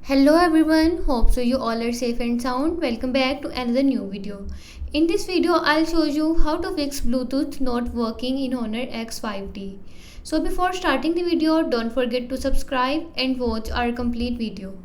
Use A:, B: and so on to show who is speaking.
A: Hello everyone, hope so you all are safe and sound. Welcome back to another new video. In this video, I'll show you how to fix Bluetooth not working in Honor X5D. So before starting the video, don't forget to subscribe and watch our complete video.